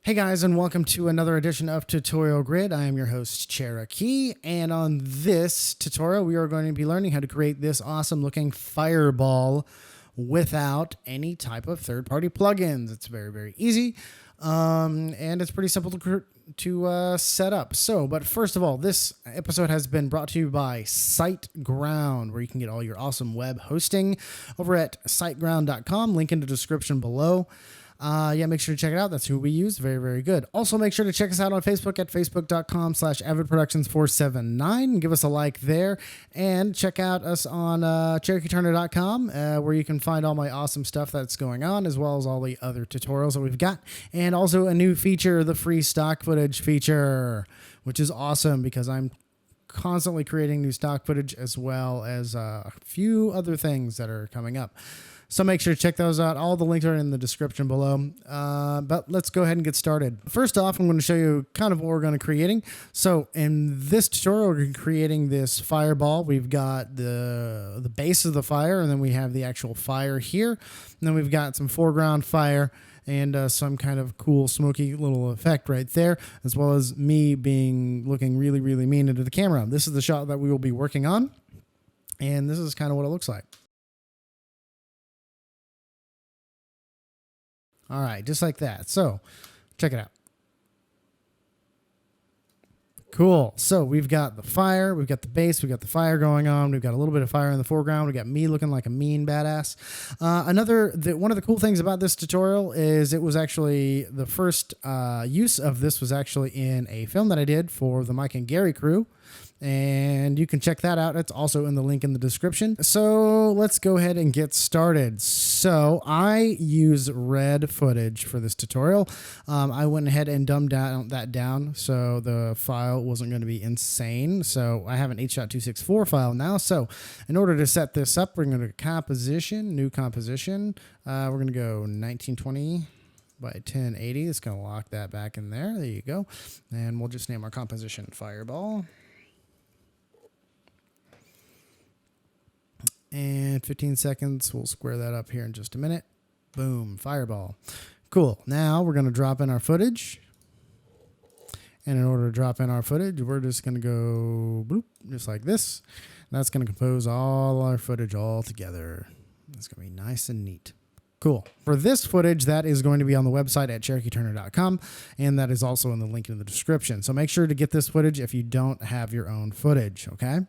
Hey guys, and welcome to another edition of Tutorial Grid. I am your host, Cherokee, and on this tutorial, we are going to be learning how to create this awesome looking fireball without any type of third-party plugins. It's very, very easy, and it's pretty simple to set up. But first of all, this episode has been brought to you by SiteGround, where you can get all your awesome web hosting over at siteground.com. Link in the description below. Make sure to check it out. That's who we use. Very, very good. Also, make sure to check us out on Facebook at facebook.com/avidproductions479. Give us a like there, and check out us on CherokeeTurner.com, where you can find all my awesome stuff that's going on, as well as all the other tutorials that we've got, and also a new feature, the free stock footage feature, which is awesome because I'm constantly creating new stock footage, as well as a few other things that are coming up. So make sure to check those out. All the links are in the description below. But let's go ahead and get started. First off, I'm going to show you kind of what we're going to be creating. So in this tutorial, we're creating this fireball. We've got the base of the fire, and then we have the actual fire here. And then we've got some foreground fire and some kind of cool smoky little effect right there, as well as me looking really, really mean into the camera. This is the shot that we will be working on, and this is kind of what it looks like. All right, just like that. So check it out. Cool. So we've got the fire, we've got the base, we've got the fire going on. We've got a little bit of fire in the foreground. We got me looking like a mean badass. One of the cool things about this tutorial is it was actually the first use of this was actually in a film that I did for the Mikengary crew. And you can check that out. It's also in the link in the description. So let's go ahead and get started. So I use red footage for this tutorial. I went ahead and dumbed that down so the file wasn't going to be insane. So I have an H.264 file now. So in order to set this up, we're going to go composition, new composition. We're going to go 1920 by 1080. It's going to lock that back in there. There you go. And we'll just name our composition Fireball. And 15 seconds, we'll square that up here in just a minute. Boom, fireball. Cool. Now we're going to drop in our footage. And in order to drop in our footage, we're just going to go bloop, just like this. And that's going to compose all our footage all together. It's going to be nice and neat. Cool. For this footage, that is going to be on the website at CherokeeTurner.com, and that is also in the link in the description. So make sure to get this footage if you don't have your own footage, okay?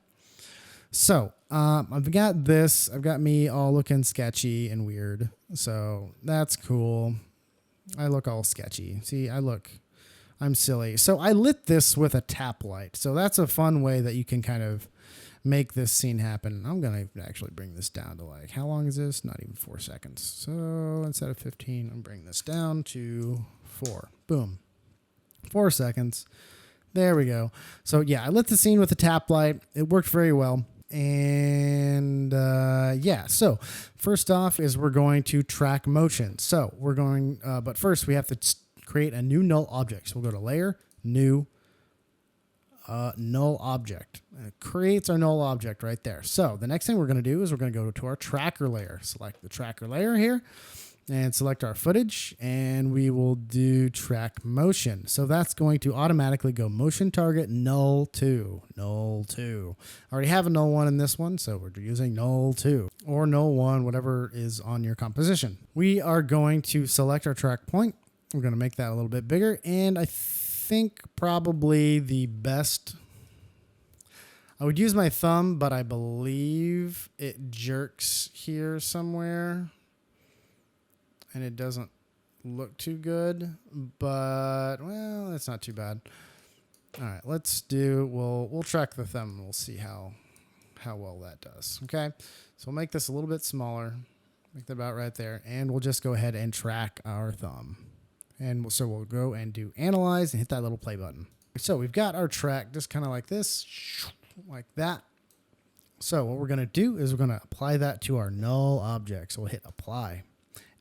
So I've got this. I've got me all looking sketchy and weird. So that's cool. I look all sketchy. See, I'm silly. So I lit this with a tap light. So that's a fun way that you can kind of make this scene happen. I'm going to actually bring this down to like, how long is this? Not even 4 seconds. So instead of 15, I'm bringing this down to 4. Boom. 4 seconds. There we go. So yeah, I lit the scene with a tap light. It worked very well. And so first off is we're going to track motion. So we're going, but first we have to create a new null object. So we'll go to layer, new, null object. It creates our null object right there. So the next thing we're going to do is we're going to go to our tracker layer. Select the tracker layer here and select our footage, and we will do track motion. So that's going to automatically go motion target null 2, null 2. I already have a null 1 in this one, so we're using null 2 or null 1, whatever is on your composition. We are going to select our track point. We're going to make that a little bit bigger, and I think probably the best, I would use my thumb, but I believe it jerks here somewhere. And it doesn't look too good, but, well, it's not too bad. All right, we'll track the thumb and we'll see how well that does, okay? So we'll make this a little bit smaller, make that about right there, and we'll just go ahead and track our thumb. And so we'll go and do analyze and hit that little play button. So we've got our track just kind of like this, like that. So what we're gonna do is we're gonna apply that to our null object. So we'll hit apply.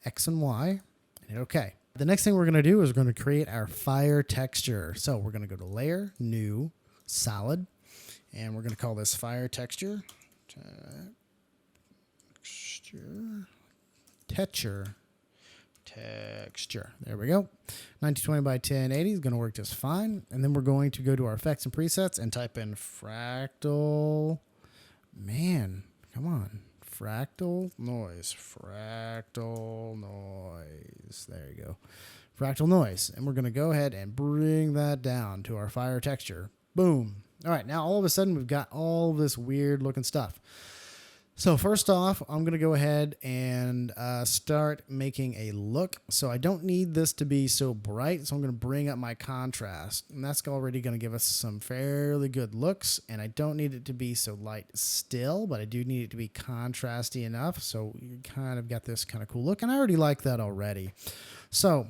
X and Y, and hit OK. The next thing we're going to do is we're going to create our fire texture. So we're going to go to Layer, New, Solid, and we're going to call this Fire Texture. Texture. texture. There we go. 1920 by 1080 is going to work just fine. And then we're going to go to our effects and presets and type in fractal. Man, come on. Fractal noise. Fractal noise. There you go. Fractal noise. And we're going to go ahead and bring that down to our fire texture. Boom. All right. Now, all of a sudden, we've got all this weird looking stuff. So first off, I'm going to go ahead and start making a look. So I don't need this to be so bright. So I'm going to bring up my contrast. And that's already going to give us some fairly good looks. And I don't need it to be so light still, but I do need it to be contrasty enough. So you kind of got this kind of cool look. And I already like that already. So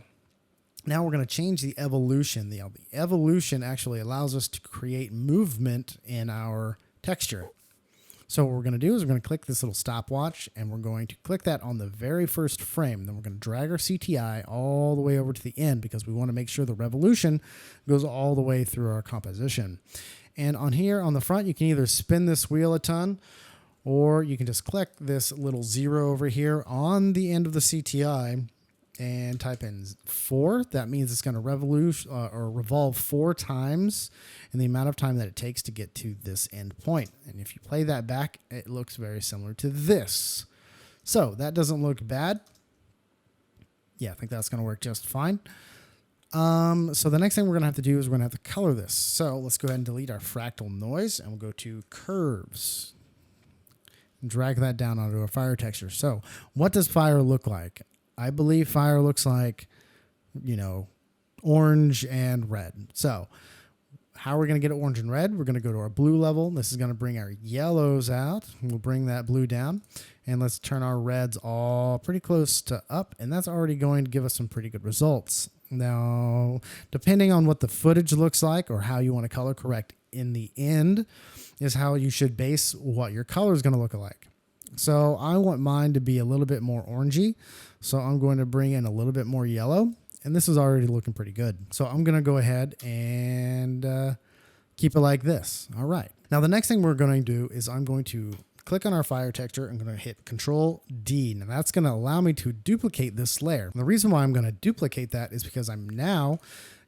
now we're going to change the evolution. The evolution actually allows us to create movement in our texture. So what we're going to do is we're going to click this little stopwatch, and we're going to click that on the very first frame. Then we're going to drag our CTI all the way over to the end because we want to make sure the revolution goes all the way through our composition. And on here on the front, you can either spin this wheel a ton, or you can just click this little 0 over here on the end of the CTI and type in 4. That means it's going to revolve 4 times in the amount of time that it takes to get to this end point. And if you play that back, it looks very similar to this. So that doesn't look bad. Yeah, I think that's going to work just fine. So the next thing we're going to have to do is we're going to have to color this. So let's go ahead and delete our fractal noise, and we'll go to curves and drag that down onto a fire texture. So what does fire look like? I believe fire looks like, orange and red. So how are we going to get it orange and red? We're going to go to our blue level. This is going to bring our yellows out. We'll bring that blue down. And let's turn our reds all pretty close to up. And that's already going to give us some pretty good results. Now, depending on what the footage looks like or how you want to color correct in the end is how you should base what your color is going to look like. So I want mine to be a little bit more orangey. So I'm going to bring in a little bit more yellow. And this is already looking pretty good. So I'm going to go ahead and keep it like this. All right. Now the next thing we're going to do is I'm going to click on our fire texture. I'm going to hit Control D. Now that's going to allow me to duplicate this layer. And the reason why I'm going to duplicate that is because I'm now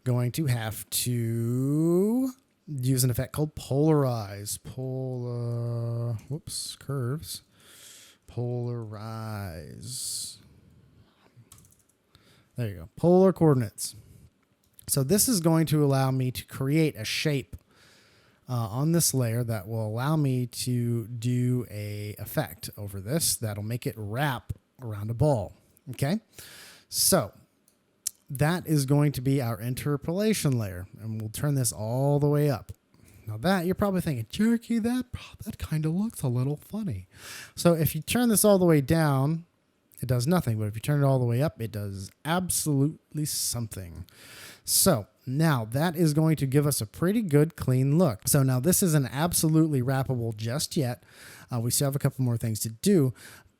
going to have to use an effect called polarize. Curves. Polarize. There you go. Polar coordinates. So this is going to allow me to create a shape on this layer that will allow me to do a effect over this that'll make it wrap around a ball. Okay. So that is going to be our interpolation layer, and we'll turn this all the way up. Now that you're probably thinking, Jerky, that kind of looks a little funny. So if you turn this all the way down, it does nothing. But if you turn it all the way up, it does absolutely something. So now that is going to give us a pretty good clean look. So now this isn't absolutely wrappable just yet. We still have a couple more things to do.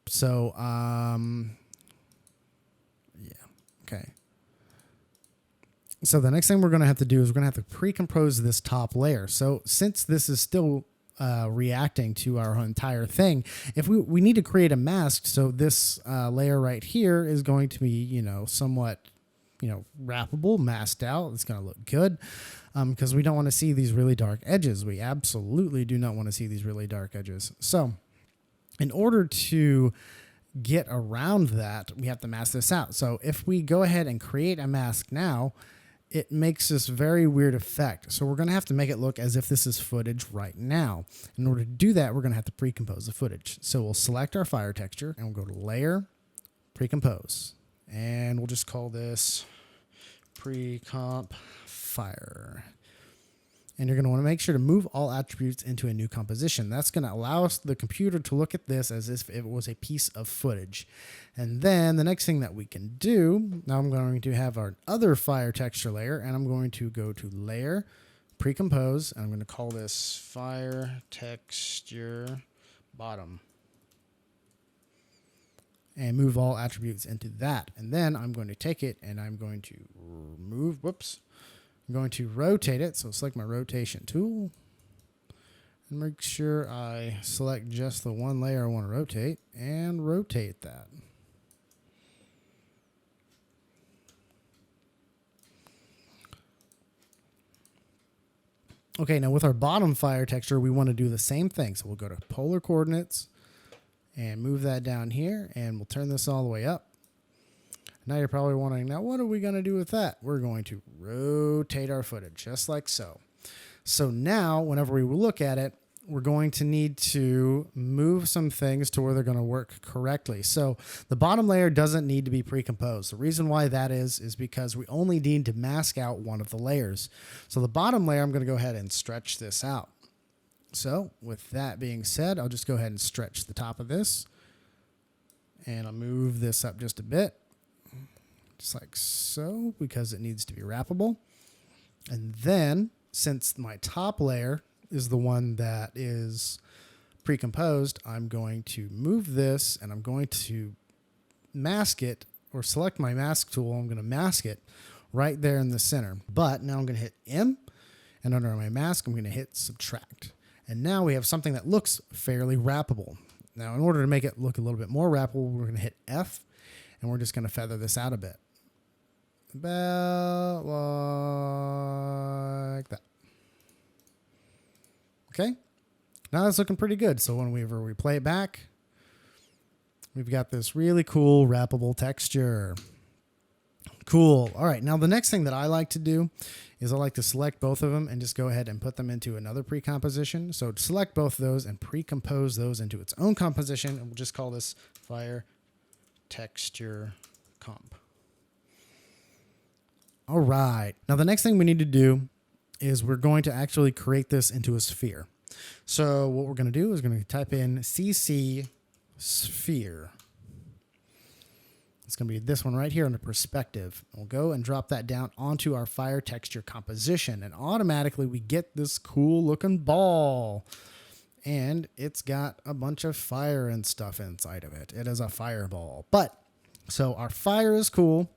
So, yeah, okay. So the next thing we're going to have to do is we're going to have to pre-compose this top layer. So since this is still reacting to our entire thing, if we need to create a mask, so this layer right here is going to be, somewhat, wrappable, masked out. It's going to look good because we don't want to see these really dark edges. We absolutely do not want to see these really dark edges. So in order to get around that, we have to mask this out. So if we go ahead and create a mask now, it makes this very weird effect. So we're going to have to make it look as if this is footage right now. In order to do that, we're going to have to pre-compose the footage. So we'll select our fire texture and we'll go to Layer, Pre-compose. And we'll just call this Pre-comp Fire. And you're going to want to make sure to move all attributes into a new composition. That's going to allow us, the computer, to look at this as if it was a piece of footage. And then the next thing that we can do, now I'm going to have our other fire texture layer, and I'm going to go to Layer, Pre-compose, and I'm going to call this Fire Texture Bottom. And move all attributes into that. And then I'm going to take it and I'm going to move, I'm going to rotate it. So select my rotation tool and make sure I select just the one layer I want to rotate and rotate that. Okay, now with our bottom fire texture, we want to do the same thing. So we'll go to polar coordinates and move that down here, and we'll turn this all the way up. Now you're probably wondering, now what are we going to do with that? We're going to rotate our footage just like so. So now whenever we look at it, we're going to need to move some things to where they're going to work correctly. So the bottom layer doesn't need to be pre-composed. The reason why that is because we only need to mask out one of the layers. So the bottom layer, I'm going to go ahead and stretch this out. So with that being said, I'll just go ahead and stretch the top of this. And I'll move this up just a bit. Just like so, because it needs to be wrappable. And then, since my top layer is the one that is pre-composed, I'm going to move this and I'm going to mask it, or select my mask tool. I'm going to mask it right there in the center. But now I'm going to hit M, and under my mask, I'm going to hit subtract. And now we have something that looks fairly wrappable. Now, in order to make it look a little bit more wrappable, we're going to hit F, and we're just going to feather this out a bit. About like that. Okay, now that's looking pretty good. So whenever we play it back, we've got this really cool wrappable texture. Cool. All right, now the next thing that I like to do is I like to select both of them and just go ahead and put them into another pre-composition. So select both of those and pre-compose those into its own composition, and we'll just call this Fire Texture Comp. All right, now the next thing we need to do is we're going to actually create this into a sphere. So what we're going to do is going to type in CC sphere. It's going to be this one right here under perspective. We'll go and drop that down onto our fire texture composition, and automatically we get this cool looking ball. And it's got a bunch of fire and stuff inside of it. It is a fireball. But so our fire is cool.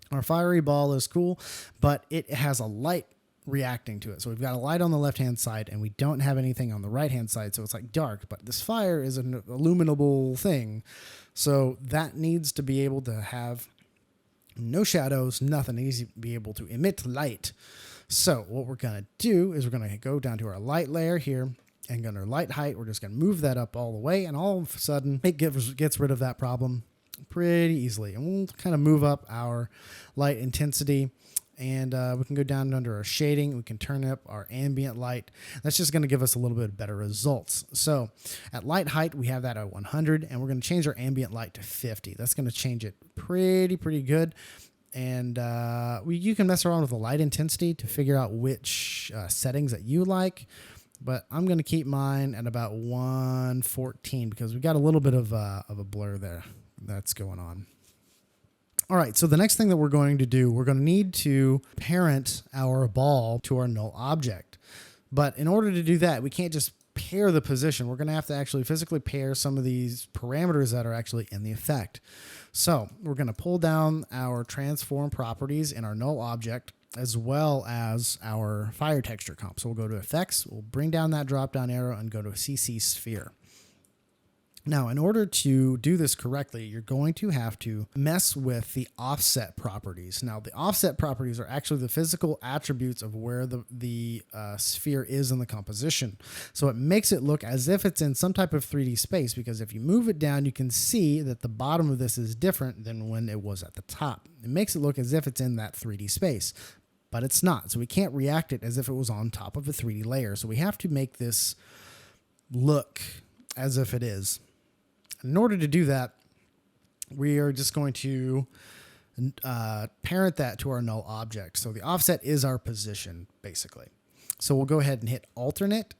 Our fiery ball is cool, but it has a light reacting to it. So we've got a light on the left-hand side, and we don't have anything on the right-hand side, so it's like dark, but this fire is an illuminable thing. So that needs to be able to have no shadows, nothing. It needs to be able to emit light. So what we're going to do is we're going to go down to our light layer here, and under light height, we're just going to move that up all the way, and all of a sudden, it gets rid of that problem pretty easily. And we'll kind of move up our light intensity, and we can go down under our shading. We can turn up our ambient light. That's just going to give us a little bit better results. So at light height, we have that at 100, and we're going to change our ambient light to 50. That's going to change it pretty good. And you can mess around with the light intensity to figure out which settings that you like. But I'm going to keep mine at about 114 because we've got a little bit of a blur there that's going on. All right, so the next thing that we're going to do, we're going to need to parent our ball to our null object. But in order to do that, we can't just pair the position. We're going to have to actually physically pair some of these parameters that are actually in the effect. So we're going to pull down our transform properties in our null object, as well as our fire texture comp. So we'll go to effects, we'll bring down that drop down arrow and go to CC sphere. Now, in order to do this correctly, you're going to have to mess with the offset properties. Now, the offset properties are actually the physical attributes of where the sphere is in the composition. So it makes it look as if it's in some type of 3D space, because if you move it down, you can see that the bottom of this is different than when it was at the top. It makes it look as if it's in that 3D space, but it's not. So we can't react it as if it was on top of a 3D layer. So we have to make this look as if it is. In order to do that, we are just going to parent that to our null object. So the offset is our position, basically. So we'll go ahead and hit alternate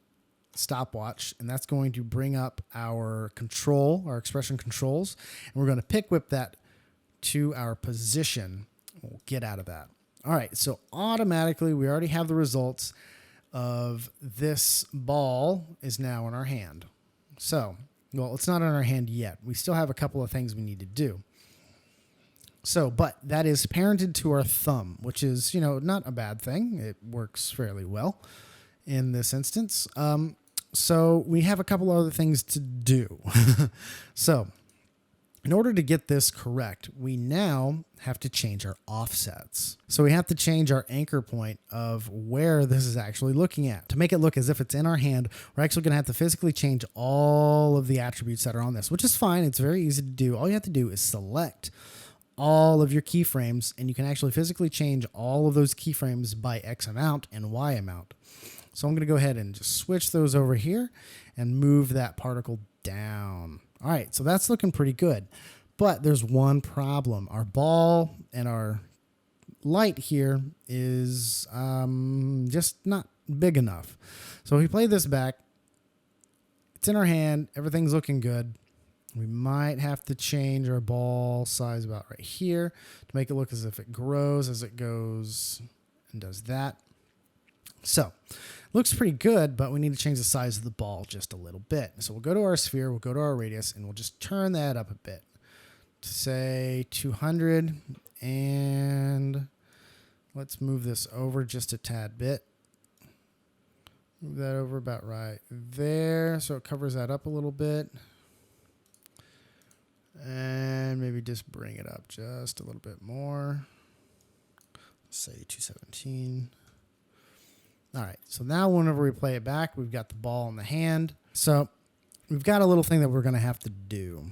stopwatch, and that's going to bring up our control, our expression controls, and we're going to pick whip that to our position. We'll get out of that. All right, so automatically we already have the results of this ball is now in our hand. So, well, it's not in our hand yet. We still have a couple of things we need to do. So, but that is parented to our thumb, which is, not a bad thing. It works fairly well in this instance. So we have a couple other things to do. So In order to get this correct, we now have to change our offsets. So we have to change our anchor point of where this is actually looking at. To make it look as if it's in our hand, we're actually going to have to physically change all of the attributes that are on this, which is fine. It's very easy to do. All you have to do is select all of your keyframes, and you can actually physically change all of those keyframes by X amount and Y amount. So I'm going to go ahead and just switch those over here and move that particle down. All right, so that's looking pretty good. But there's one problem. Our ball and our light here is just not big enough. So if we play this back, it's in our hand. Everything's looking good. We might have to change our ball size about right here to make it look as if it grows as it goes and does that. So looks pretty good, but we need to change the size of the ball just a little bit. So we'll go to our sphere, we'll go to our radius, and we'll just turn that up a bit to say 200. And let's move this over just a tad bit. Move that over about right there so it covers that up a little bit. And maybe just bring it up just a little bit more. Let's say 217. All right, so now whenever we play it back, we've got the ball in the hand. So we've got a little thing that we're going to have to do.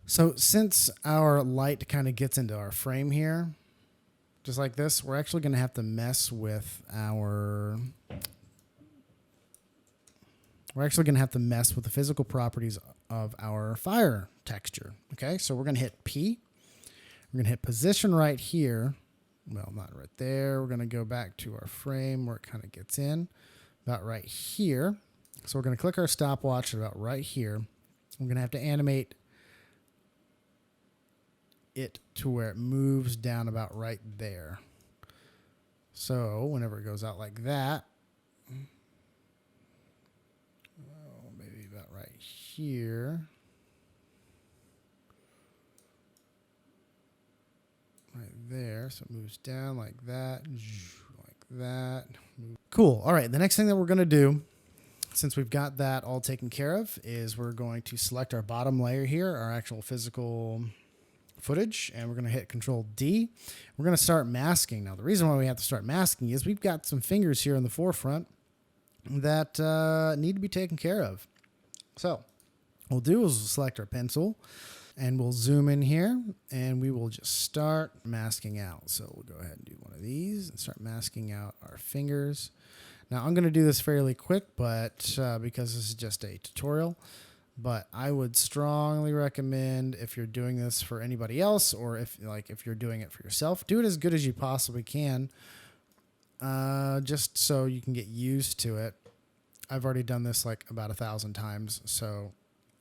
So since our light kind of gets into our frame here, just like this, we're actually going to have to mess with our... We're actually going to have to mess with the physical properties of our fire texture. Okay, so we're going to hit P. We're going to hit position right here. Well, not right there. We're going to go back to our frame where it kind of gets in, about right here. So we're going to click our stopwatch about right here. We're going to have to animate it to where it moves down about right there. So whenever it goes out like that, maybe about right here. Right there, so it moves down like that, like that. Cool. All right, the next thing that we're going to do, since we've got that all taken care of, is we're going to select our bottom layer here, our actual physical footage, and we're going to hit Control D. We're going to start masking. Now, the reason why we have to start masking is we've got some fingers here in the forefront that need to be taken care of. So what we'll do is we'll select our pencil, and we'll zoom in here, and we will just start masking out. So we'll go ahead and do one of these and start masking out our fingers. Now, I'm going to do this fairly quick, but because this is just a tutorial, but I would strongly recommend, if you're doing this for anybody else, or if you're doing it for yourself, do it as good as you possibly can, just so you can get used to it. I've already done this like about 1,000 times, so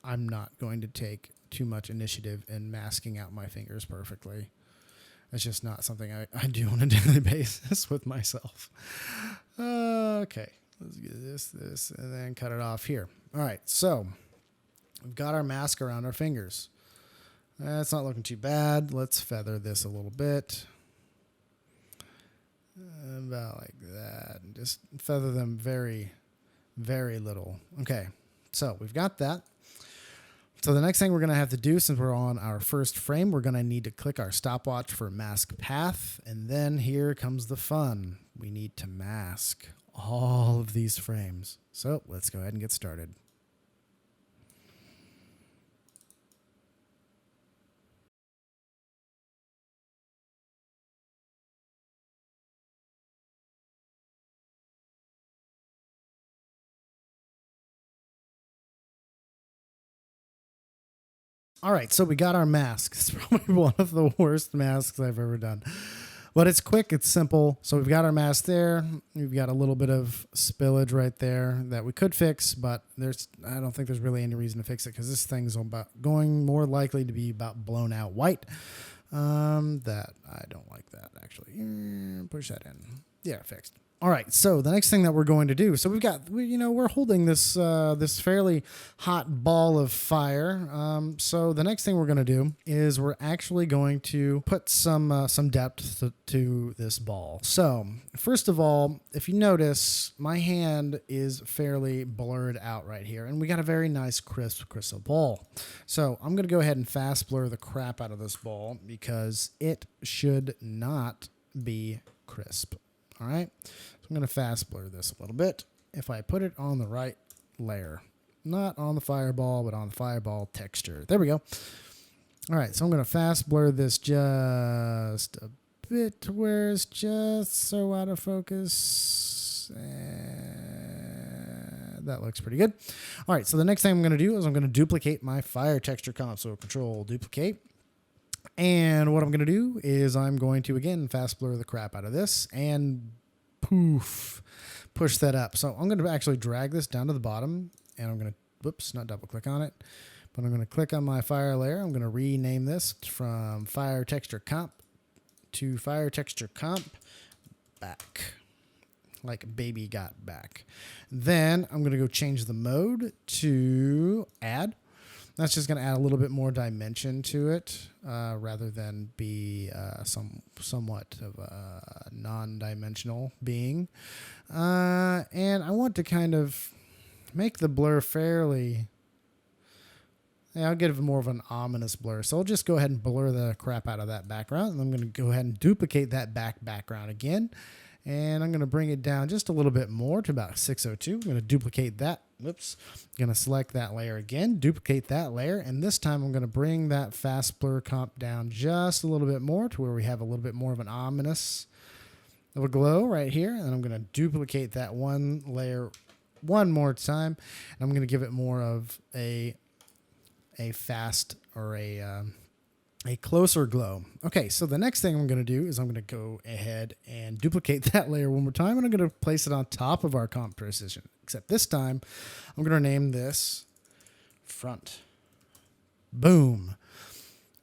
I'm not going to take too much initiative in masking out my fingers perfectly. It's just not something I do on a daily basis with myself. Okay, let's get this, and then cut it off here. All right, so we've got our mask around our fingers. That's not looking too bad. Let's feather this a little bit. About like that. Just feather them very, very little. Okay, so we've got that. So the next thing we're going to have to do, since we're on our first frame, we're going to need to click our stopwatch for mask path. And then here comes the fun. We need to mask all of these frames. So let's go ahead and get started. All right, so we got our mask. It's probably one of the worst masks I've ever done. But it's quick, it's simple. So we've got our mask there. We've got a little bit of spillage right there that we could fix, but I don't think there's really any reason to fix it because this thing's going more likely to be about blown out white. That I don't like that, actually. Push that in. Yeah, fixed. All right, so the next thing that we're going to do, so we're holding this this fairly hot ball of fire. So the next thing we're going to do is we're actually going to put some depth to this ball. So first of all, if you notice, my hand is fairly blurred out right here, and we got a very nice crystal ball. So I'm going to go ahead and fast blur the crap out of this ball because it should not be crisp. All right, so I'm going to fast blur this a little bit. If I put it on the right layer, not on the fireball, but on the fireball texture. There we go. All right, so I'm going to fast blur this just a bit to where it's just so out of focus. That looks pretty good. All right, so the next thing I'm going to do is I'm going to duplicate my fire texture comp. So Control Duplicate. And what I'm going to do is I'm going to, again, fast blur the crap out of this and poof, push that up. So I'm going to actually drag this down to the bottom, and I'm going to, whoops, not double click on it, but I'm going to click on my fire layer. I'm going to rename this from Fire Texture Comp to Fire Texture Comp Back, like baby got back. Then I'm going to go change the mode to Add. That's just going to add a little bit more dimension to it rather than be somewhat of a non-dimensional being. And I want to kind of make the blur fairly... I'll give it more of an ominous blur. So I'll just go ahead and blur the crap out of that background. And I'm going to go ahead and duplicate that background again. And I'm going to bring it down just a little bit more to about 602. I'm going to duplicate that. Whoops. I'm going to select that layer again, duplicate that layer, and this time I'm going to bring that fast blur comp down just a little bit more to where we have a little bit more of an ominous of a glow right here. And I'm going to duplicate that one layer one more time, and I'm going to give it more of a fast or a closer glow. Okay, so the next thing I'm going to do is I'm going to go ahead and duplicate that layer one more time, and I'm going to place it on top of our comp precision. Except this time, I'm going to name this front. Boom.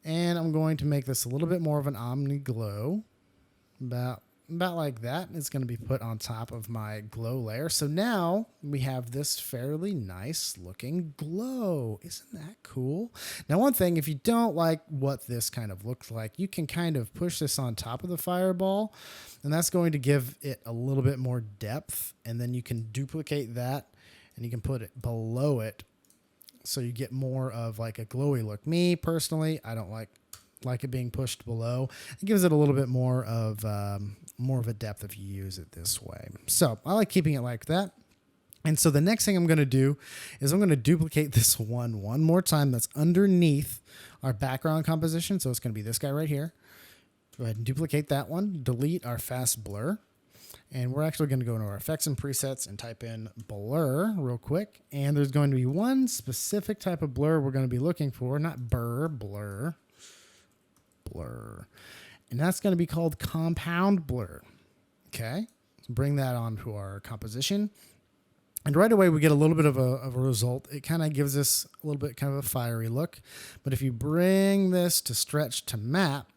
And I'm going to make this a little bit more of an omni glow, about like that. It's going to be put on top of my glow layer. So now we have this fairly nice looking glow. Isn't that cool? Now, one thing, if you don't like what this kind of looks like, you can kind of push this on top of the fireball, and that's going to give it a little bit more depth. And then you can duplicate that and you can put it below it, so you get more of like a glowy look. Me personally, I don't like it being pushed below. It gives it a little bit more of a depth if you use it this way. So I like keeping it like that. And so the next thing I'm going to do is I'm going to duplicate this one more time that's underneath our background composition. So it's going to be this guy right here. Go ahead and duplicate that one, delete our fast blur. And we're actually going to go into our effects and presets and type in blur real quick. And there's going to be one specific type of blur we're going to be looking for, not blur. And that's going to be called compound blur. Okay, so bring that onto our composition, and right away we get a little bit of a result. It kind of gives us a little bit kind of a fiery look, but if you bring this to stretch to map,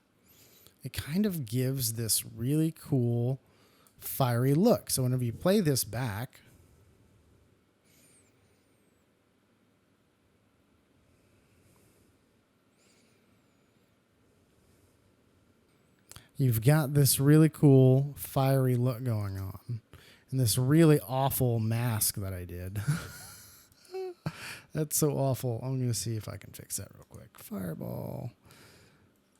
it kind of gives this really cool fiery look. So whenever you play this back, you've got this really cool fiery look going on, and this really awful mask that I did. That's so awful. I'm going to see if I can fix that real quick. Fireball.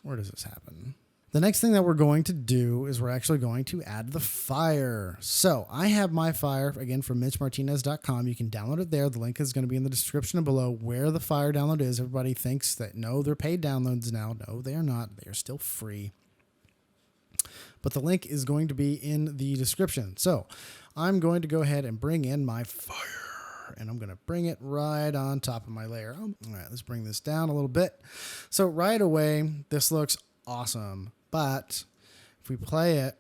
Where does this happen? The next thing that we're going to do is we're actually going to add the fire. So I have my fire, again, from MitchMartinez.com. You can download it there. The link is going to be in the description below where the fire download is. Everybody thinks that, no, they're paid downloads now. No, they are not. They are still free. But the link is going to be in the description. So I'm going to go ahead and bring in my fire, and I'm going to bring it right on top of my layer. All right, let's bring this down a little bit. So right away, this looks awesome. But if we play it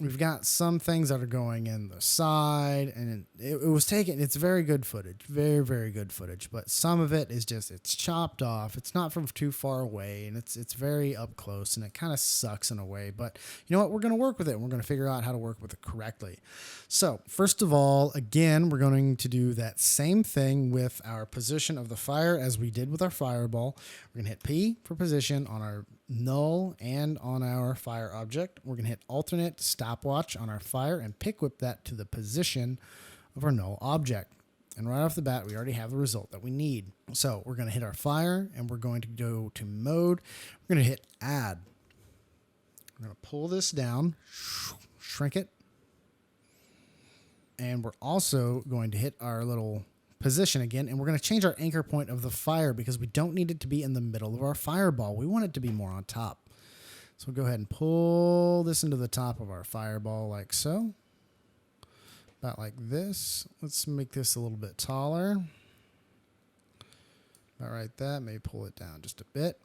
we've got some things that are going in the side, and it was taken. It's very good footage, very, very good footage. But some of it is just, it's chopped off. It's not from too far away, and it's very up close, and it kind of sucks in a way. But you know what? We're going to work with it. We're going to figure out how to work with it correctly. So first of all, again, we're going to do that same thing with our position of the fire as we did with our fireball. We're going to hit P for position on our null and on our fire object. We're going to hit alternate stopwatch on our fire and pick whip that to the position of our null object. And right off the bat, we already have the result that we need. So we're going to hit our fire and we're going to go to mode. We're going to hit add. We're going to pull this down, shrink it. And we're also going to hit our little position again, and we're going to change our anchor point of the fire because we don't need it to be in the middle of our fireball. We want it to be more on top. So we'll go ahead and pull this into the top of our fireball like so. About like this. Let's make this a little bit taller. About right that. Maybe pull it down just a bit.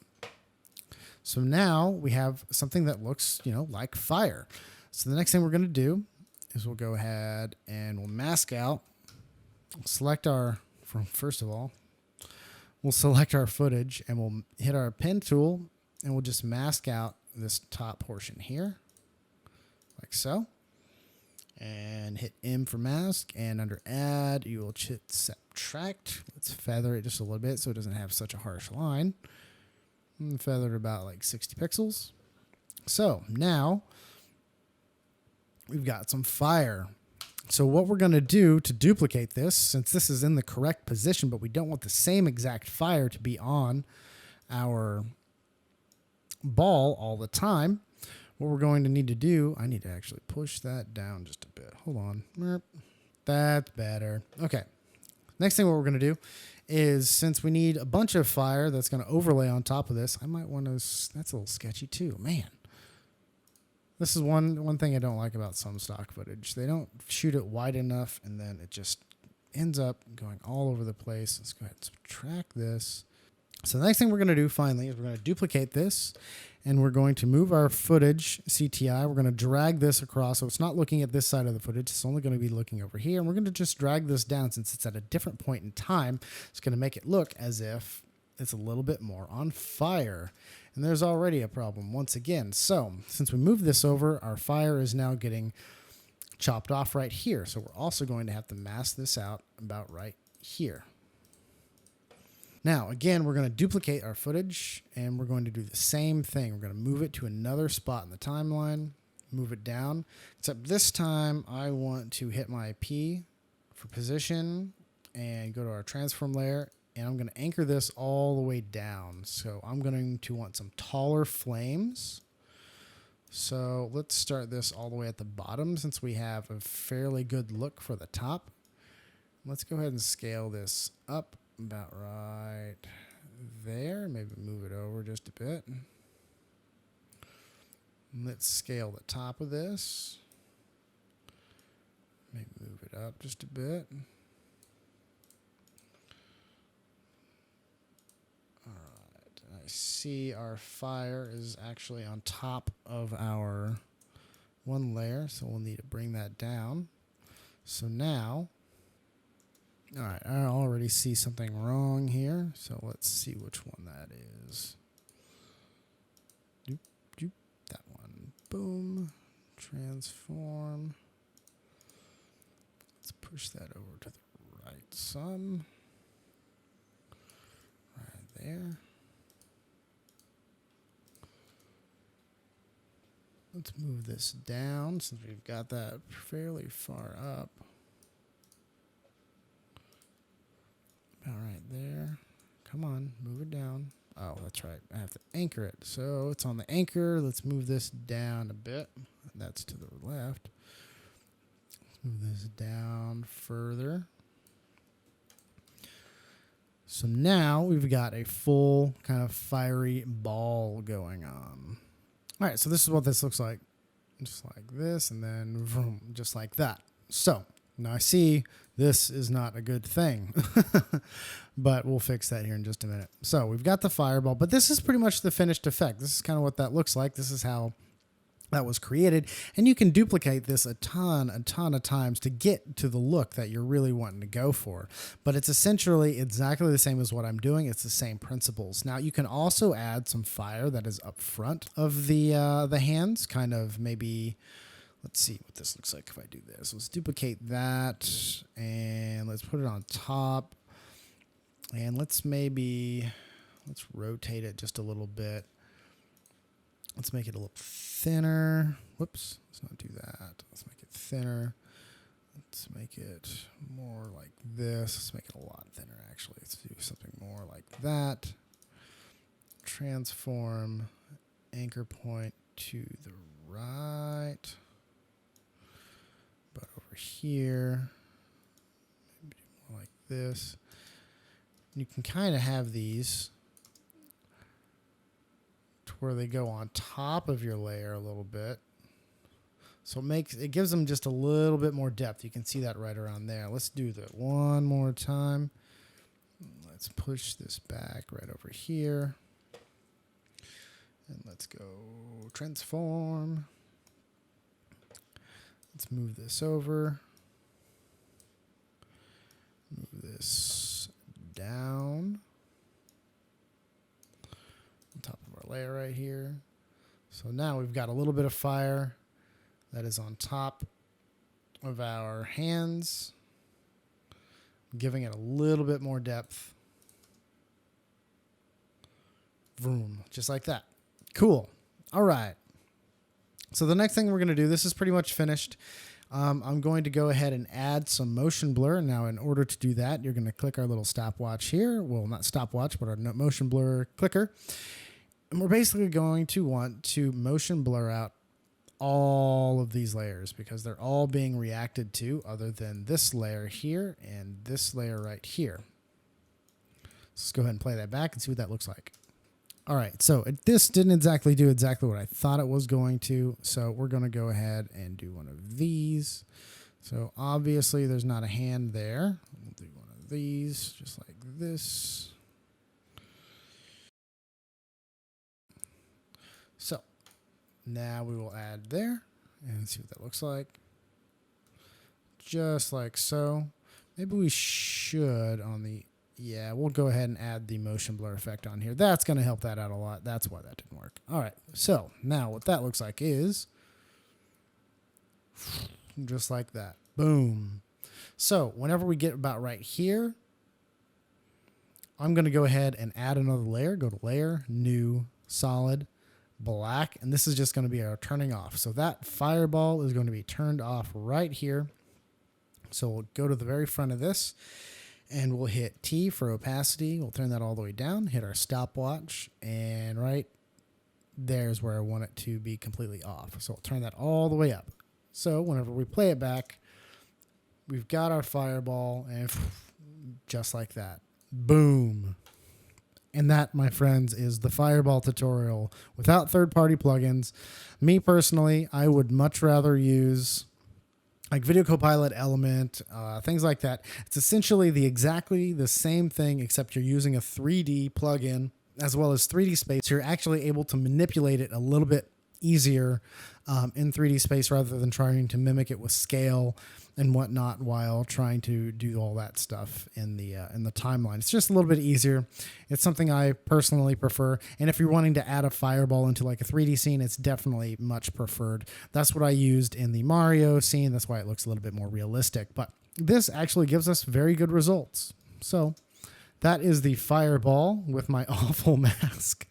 So now we have something that looks, like fire. So the next thing we're going to do is we'll go ahead and we'll mask out. Select first of all, we'll select our footage and we'll hit our pen tool and we'll just mask out this top portion here, like so. And hit M for mask, and under add, you will hit subtract. Let's feather it just a little bit so it doesn't have such a harsh line. And feather it about like 60 pixels. So now we've got some fire. So what we're going to do to duplicate this, since this is in the correct position, but we don't want the same exact fire to be on our ball all the time, what we're going to need to do, I need to actually push that down just a bit. Hold on. That's better. Okay. Next thing what we're going to do is, since we need a bunch of fire that's going to overlay on top of this, I might want to, that's a little sketchy too. Man. This is one thing I don't like about some stock footage. They don't shoot it wide enough, and then it just ends up going all over the place. Let's go ahead and subtract this. So the next thing we're going to do finally is we're going to duplicate this, and we're going to move our footage CTI. We're going to drag this across, so it's not looking at this side of the footage. It's only going to be looking over here, and we're going to just drag this down. Since it's at a different point in time, it's going to make it look as if it's a little bit more on fire. And there's already a problem once again. So since we moved this over, our fire is now getting chopped off right here. So we're also going to have to mask this out about right here. Now, again, we're going to duplicate our footage, and we're going to do the same thing. We're going to move it to another spot in the timeline, move it down, except this time I want to hit my P for position and go to our transform layer. And I'm going to anchor this all the way down. So I'm going to want some taller flames. So let's start this all the way at the bottom since we have a fairly good look for the top. Let's go ahead and scale this up about right there. Maybe move it over just a bit. Let's scale the top of this. Maybe move it up just a bit. I see our fire is actually on top of our one layer, so we'll need to bring that down. So now, all right, I already see something wrong here, so let's see which one that is. Doop, doop, that one. Boom. Transform. Let's push that over to the right some. Right there. Let's move this down since we've got that fairly far up. About right there. Come on, move it down. Oh, that's right. I have to anchor it. So it's on the anchor. Let's move this down a bit. That's to the left. Let's move this down further. So now we've got a full kind of fiery ball going on. All right, so this is what this looks like. Just like this, and then vroom, just like that. So now I see this is not a good thing, but we'll fix that here in just a minute. So we've got the fireball, but this is pretty much the finished effect. This is kind of what that looks like. This is how that was created, and you can duplicate this a ton of times to get to the look that you're really wanting to go for. But it's essentially exactly the same as what I'm doing. It's the same principles. Now you can also add some fire that is up front of the hands, kind of maybe. Let's see what this looks like if I do this. Let's duplicate that and let's put it on top, and let's rotate it just a little bit. Let's make it a little thinner. Whoops, let's not do that. Let's make it thinner. Let's make it more like this. Let's make it a lot thinner, actually. Let's do something more like that. Transform, anchor point to the right. But over here, maybe more like this. You can kind of have these where they go on top of your layer a little bit. So it gives them just a little bit more depth. You can see that right around there. Let's do that one more time. Let's push this back right over here. And let's go transform. Let's move this over. Move this down. Top of our layer right here. So now we've got a little bit of fire that is on top of our hands, giving it a little bit more depth. Vroom, just like that. Cool. All right. So the next thing we're going to do, this is pretty much finished. I'm going to go ahead and add some motion blur. Now, in order to do that, you're going to click our little stopwatch here. Well, not stopwatch, but our motion blur clicker. And we're basically going to want to motion blur out all of these layers because they're all being reacted to other than this layer here and this layer right here. Let's go ahead and play that back and see what that looks like. All right, so this didn't exactly do what I thought it was going to, so we're going to go ahead and do one of these. So obviously there's not a hand there. We'll do one of these just like this. So now we will add there and see what that looks like. Just like so. Maybe we should on the, yeah, we'll go ahead and add the motion blur effect on here. That's going to help that out a lot. That's why that didn't work. All right, so now what that looks like is just like that. Boom. So whenever we get about right here, I'm going to go ahead and add another layer. Go to Layer, New, Solid, Black, and this is just going to be our turning off. So that fireball is going to be turned off right here. So we'll go to the very front of this, and we'll hit T for opacity. We'll turn that all the way down, hit our stopwatch, and right there's where I want it to be completely off. So I'll turn that all the way up. So whenever we play it back, we've got our fireball, and just like that. Boom. And that, my friends, is the Fireball tutorial without third-party plugins. Me personally, I would much rather use like Video Copilot, Element, things like that. It's essentially exactly the same thing, except you're using a 3D plugin as well as 3D space. So you're actually able to manipulate it a little bit easier in 3D space rather than trying to mimic it with scale and whatnot while trying to do all that stuff in the timeline. It's just a little bit easier. It's something I personally prefer. And if you're wanting to add a fireball into like a 3D scene, it's definitely much preferred. That's what I used in the Mario scene. That's why it looks a little bit more realistic. But this actually gives us very good results. So that is the fireball with my awful mask.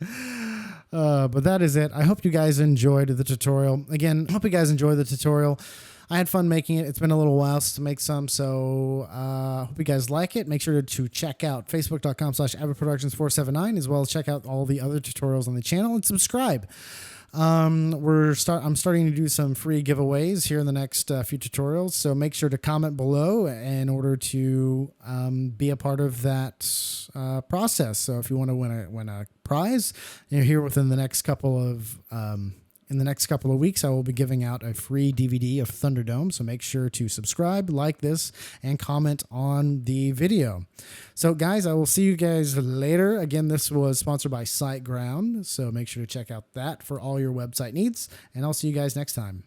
But that is it. I hope you guys enjoyed the tutorial. Again, hope you guys enjoyed the tutorial. I had fun making it. It's been a little while since to make some, so hope you guys like it. Make sure to check out facebook.com/avidproductions479, as well as check out all the other tutorials on the channel and subscribe. I'm starting to do some free giveaways here in the next few tutorials, so make sure to comment below in order to be a part of that process. So if you want to win a prize, you're here within the next couple of In the next couple of weeks, I will be giving out a free DVD of Thunderdome, so make sure to subscribe, like this, and comment on the video. So guys, I will see you guys later. Again, this was sponsored by SiteGround, so make sure to check out that for all your website needs, and I'll see you guys next time.